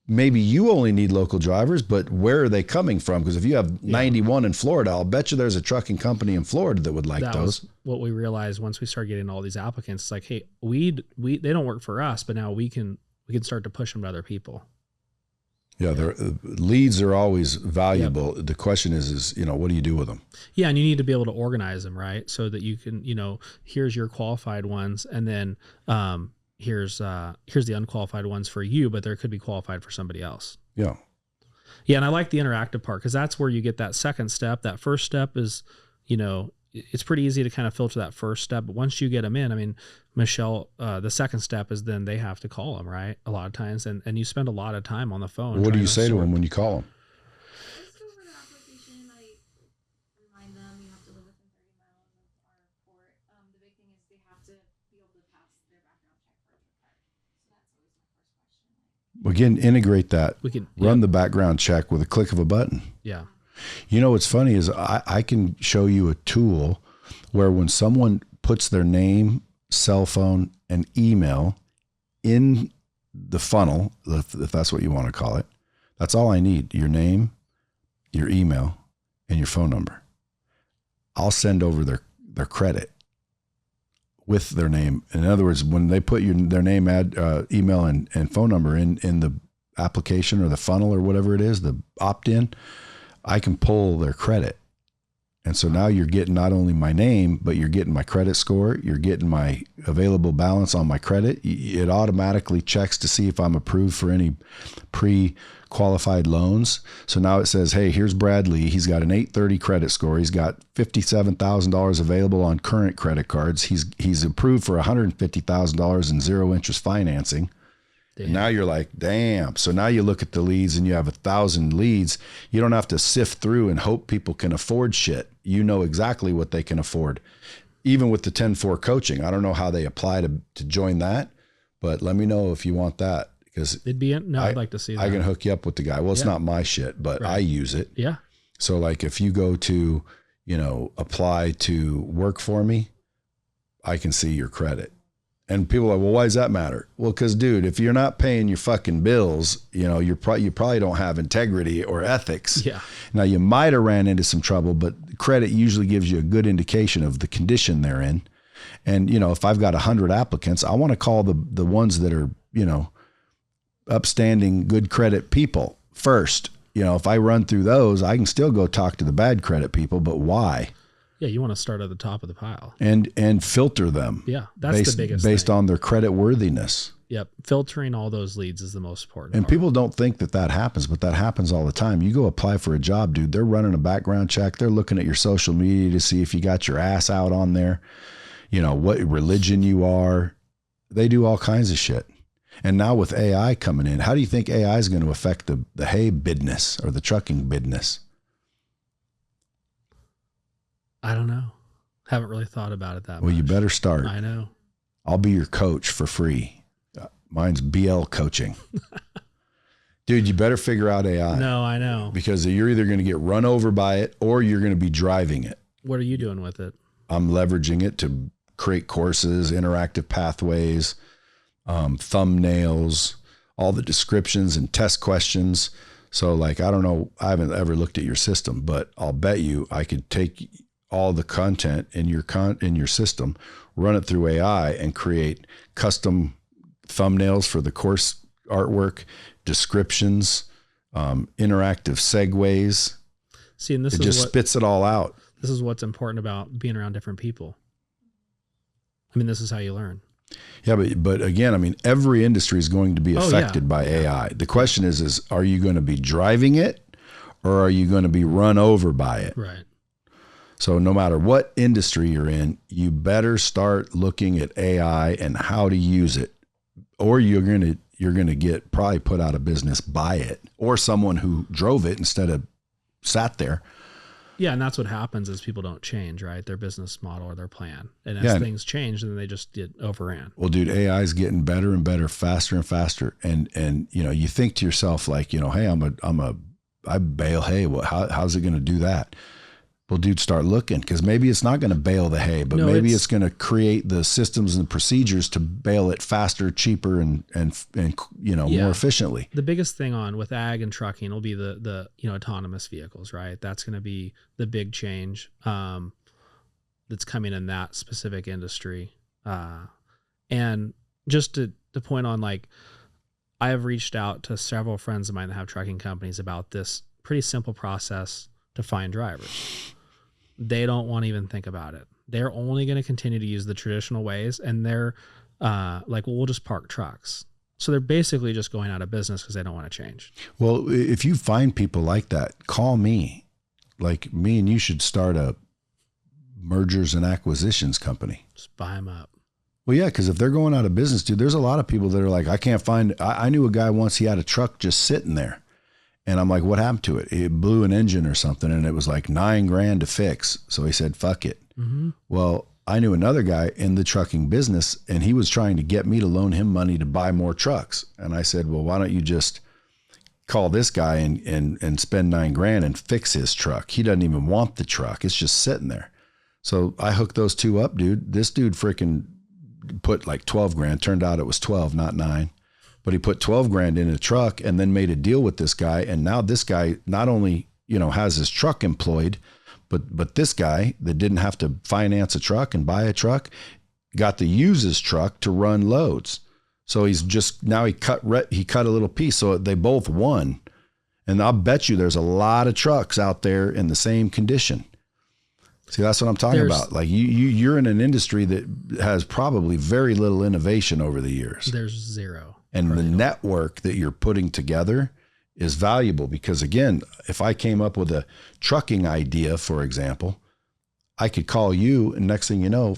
maybe you only need local drivers, but where are they coming from? Because if you have 91 in Florida, I'll bet you there's a trucking company in Florida that would like that those. Was what we realized once we started getting all these applicants. It's like, hey, we they don't work for us, but now we can start to push them to other people. Yeah, leads are always valuable. Yep. The question is, what do you do with them? Yeah, and you need to be able to organize them, right? So that you can, here's your qualified ones, and then here's the unqualified ones for you, but there could be qualified for somebody else. Yeah. Yeah, and I like the interactive part because that's where you get that second step. That first step is, it's pretty easy to kind of filter that first step, but once you get them in, I mean, Michelle, the second step is then they have to call them, right? A lot of times, and you spend a lot of time on the phone. What do you say to them when you call them? Just go over the application. I remind them you have to live within 30 miles of our port. The big thing is they have to be able to pass their background check for a trip card. So that's always my first question. Again, integrate that. We can run the background check with a click of a button. Yeah. What's funny is I can show you a tool where when someone puts their name, cell phone, and email in the funnel, if that's what you want to call it, that's all I need. Your name, your email, and your phone number. I'll send over their credit with their name. In other words, when they put their name, email, and phone number in the application or the funnel or whatever it is, the opt-in, I can pull their credit. And so now you're getting not only my name, but you're getting my credit score. You're getting my available balance on my credit. It automatically checks to see if I'm approved for any pre-qualified loans. So now it says, hey, here's Bradley. He's got an 830 credit score. He's got $57,000 available on current credit cards. He's approved for $150,000 in zero interest financing. And now you're like, damn. So now you look at the leads and you have 1,000 leads. You don't have to sift through and hope people can afford shit. You know exactly what they can afford. Even with the 10-4 coaching, I don't know how they apply to join that, but let me know if you want that. Because I'd like to see that. I can hook you up with the guy. Well, it's not my shit, but I use it. Yeah. So like if you go to, apply to work for me, I can see your credit. And people are like, well, why does that matter? Well, because, dude, if you're not paying your fucking bills, you probably don't have integrity or ethics. Yeah. Now, you might have ran into some trouble, but credit usually gives you a good indication of the condition they're in. And, if I've got 100 applicants, I want to call the ones that are, upstanding, good credit people first. If I run through those, I can still go talk to the bad credit people, but why? Yeah, you want to start at the top of the pile. And filter them. Yeah, that's the biggest based thing. on their credit worthiness. Yep, filtering all those leads is the most important And part. people don't think that happens, but that happens all the time. You go apply for a job, dude, they're running a background check. They're looking at your social media to see if you got your ass out on there, what religion you are. They do all kinds of shit. And now with AI coming in, how do you think AI is going to affect the hay business or the trucking business? I don't know. Haven't really thought about it that much. Well, you better start. I know. I'll be your coach for free. Mine's BL coaching. Dude, you better figure out AI. No, I know. Because you're either going to get run over by it or you're going to be driving it. What are you doing with it? I'm leveraging it to create courses, interactive pathways, thumbnails, all the descriptions and test questions. So like, I don't know, I haven't ever looked at your system, but I'll bet you I could take all the content in your system, run it through AI and create custom thumbnails for the course artwork, descriptions, interactive segues. See, and it just spits it all out. This is what's important about being around different people. I mean, this is how you learn. Yeah, but again, every industry is going to be affected by AI. The question is are you going to be driving it or are you going to be run over by it? Right. So no matter what industry you're in, you better start looking at AI and how to use it, or you're going to get probably put out of business by it, or someone who drove it instead of sat there. Yeah, and that's what happens is people don't change, right? Their business model or their plan. And as things change, then they just get overran. Well, dude, AI is getting better and better, faster and faster. And you know, you think to yourself like, you know, hey, I bale hay. Well, how's it going to do that? Well, dude, start looking, because maybe it's not going to bale the hay, but maybe it's going to create the systems and procedures to bale it faster, cheaper, and you know, more efficiently. The biggest thing with ag and trucking will be the you know, autonomous vehicles, right? That's going to be the big change that's coming in that specific industry. And just to point on, like, I have reached out to several friends of mine that have trucking companies about this pretty simple process to find drivers. They don't want to even think about it. They're only going to continue to use the traditional ways, and they're like, well, we'll just park trucks. So they're basically just going out of business because they don't want to change. Well, if you find people like that, call me. Like, me and you should start a mergers and acquisitions company. Just buy them up. Well, yeah, because if they're going out of business, dude, there's a lot of people that are like, I can't find. I knew a guy once, he had a truck just sitting there. And I'm like, what happened to it? It blew an engine or something, and it was like $9,000 to fix. So he said, fuck it. Mm-hmm. Well, I knew another guy in the trucking business, and he was trying to get me to loan him money to buy more trucks. And I said, well, why don't you just call this guy and spend $9,000 and fix his truck? He doesn't even want the truck. It's just sitting there. So I hooked those two up, dude. This dude freaking put like $12,000. Turned out it was 12, not 9. But he put $12,000 in a truck and then made a deal with this guy. And now this guy not only, you know, has his truck employed, but this guy that didn't have to finance a truck and buy a truck got to use his truck to run loads. So he's just, now he cut a little piece. So they both won. And I'll bet you there's a lot of trucks out there in the same condition. See, that's what I'm talking about. Like you're in an industry that has probably very little innovation over the years. There's zero. And the network that you're putting together is valuable, because again, if I came up with a trucking idea, for example, I could call you, and next thing you know,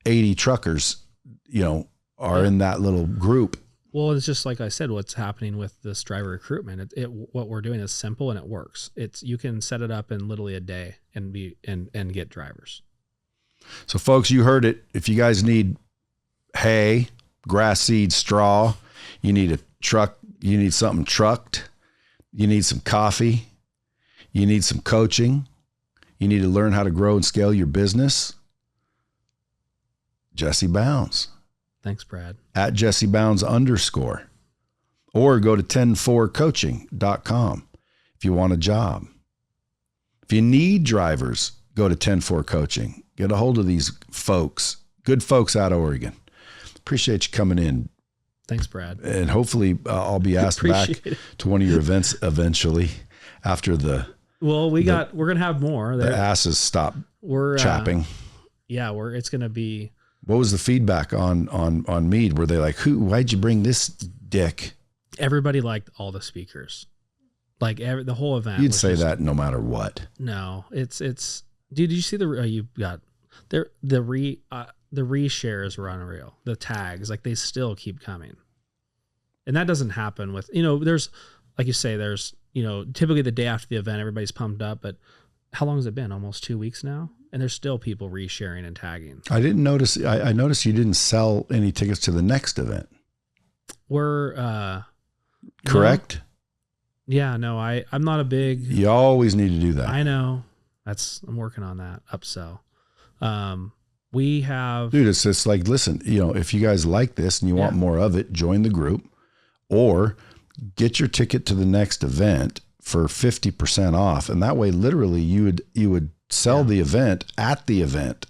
80 truckers, you know, are in that little group. Well, it's just like I said, what's happening with this driver recruitment. What we're doing is simple and it works. You can set it up in literally a day and get drivers. So folks, you heard it. If you guys need hay, grass seed, straw, you need a truck, you need something trucked, you need some coffee, you need some coaching, you need to learn how to grow and scale your business, Jesse Bounds. Thanks, Brad. At Jesse Bounds _ or go to 104coaching.com if you want a job. If you need drivers, go to 104 Coaching. Get a hold of these folks, good folks out of Oregon. Appreciate you coming in. Thanks, Brad. And hopefully I'll be asked back to one of your events eventually after well, we're going to have more. The asses stop chapping. It's going to be. What was the feedback on Mead? Were they like, why'd you bring this dick? Everybody liked all the speakers. Like the whole event. You'd say that no matter what. No, it's, dude, did you see you got the reshares were unreal. The tags, like they still keep coming. And that doesn't happen with, you know, there's, like you say, there's, you know, typically the day after the event, everybody's pumped up, but how long has it been? Almost 2 weeks now. And there's still people resharing and tagging. I didn't notice. I noticed you didn't sell any tickets to the next event. We're, correct. No, I'm not a big, you always need to do that. I know I'm working on that upsell. We have, dude, it's just like, listen, you know, if you guys like this and you want more of it, join the group or get your ticket to the next event for 50% off. And that way, literally you would sell the event at the event.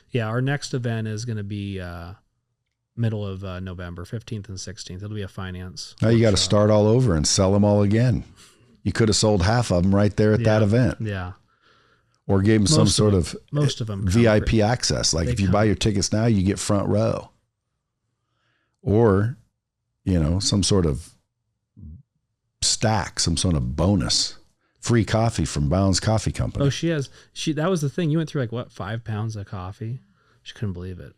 Yeah. Our next event is going to be, middle of November, 15th and 16th. It'll be a finance. Now you got to start all over and sell them all again. You could have sold half of them right there at that event. Yeah. Or gave them some sort of most of them VIP access. Like if you buy your tickets now, you get front row. Or, you know, some sort of stack, some sort of bonus. Free coffee from Bounds Coffee Company. Oh, that was the thing. You went through like what, 5 pounds of coffee? She couldn't believe it.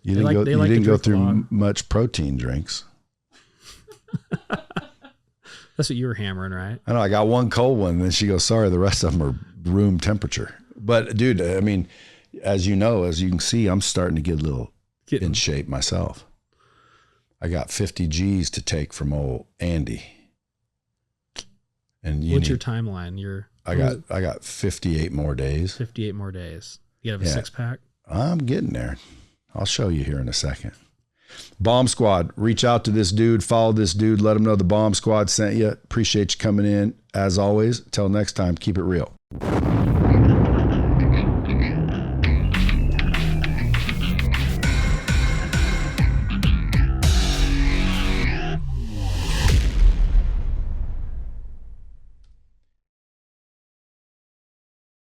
You didn't go through much protein drinks. That's what you were hammering, right? I know I got one cold one, and then she goes, sorry, the rest of them are room temperature. But dude, I mean, as you know, as you can see, I'm starting to get a little in shape myself. I got 50 G's to take from old Andy. And what's your timeline? I got 58 more days. 58 more days. You have a 6-pack? I'm getting there. I'll show you here in a second. Bomb Squad, reach out to this dude, follow this dude, let him know the Bomb Squad sent you. Appreciate you coming in. As always, till next time, keep it real.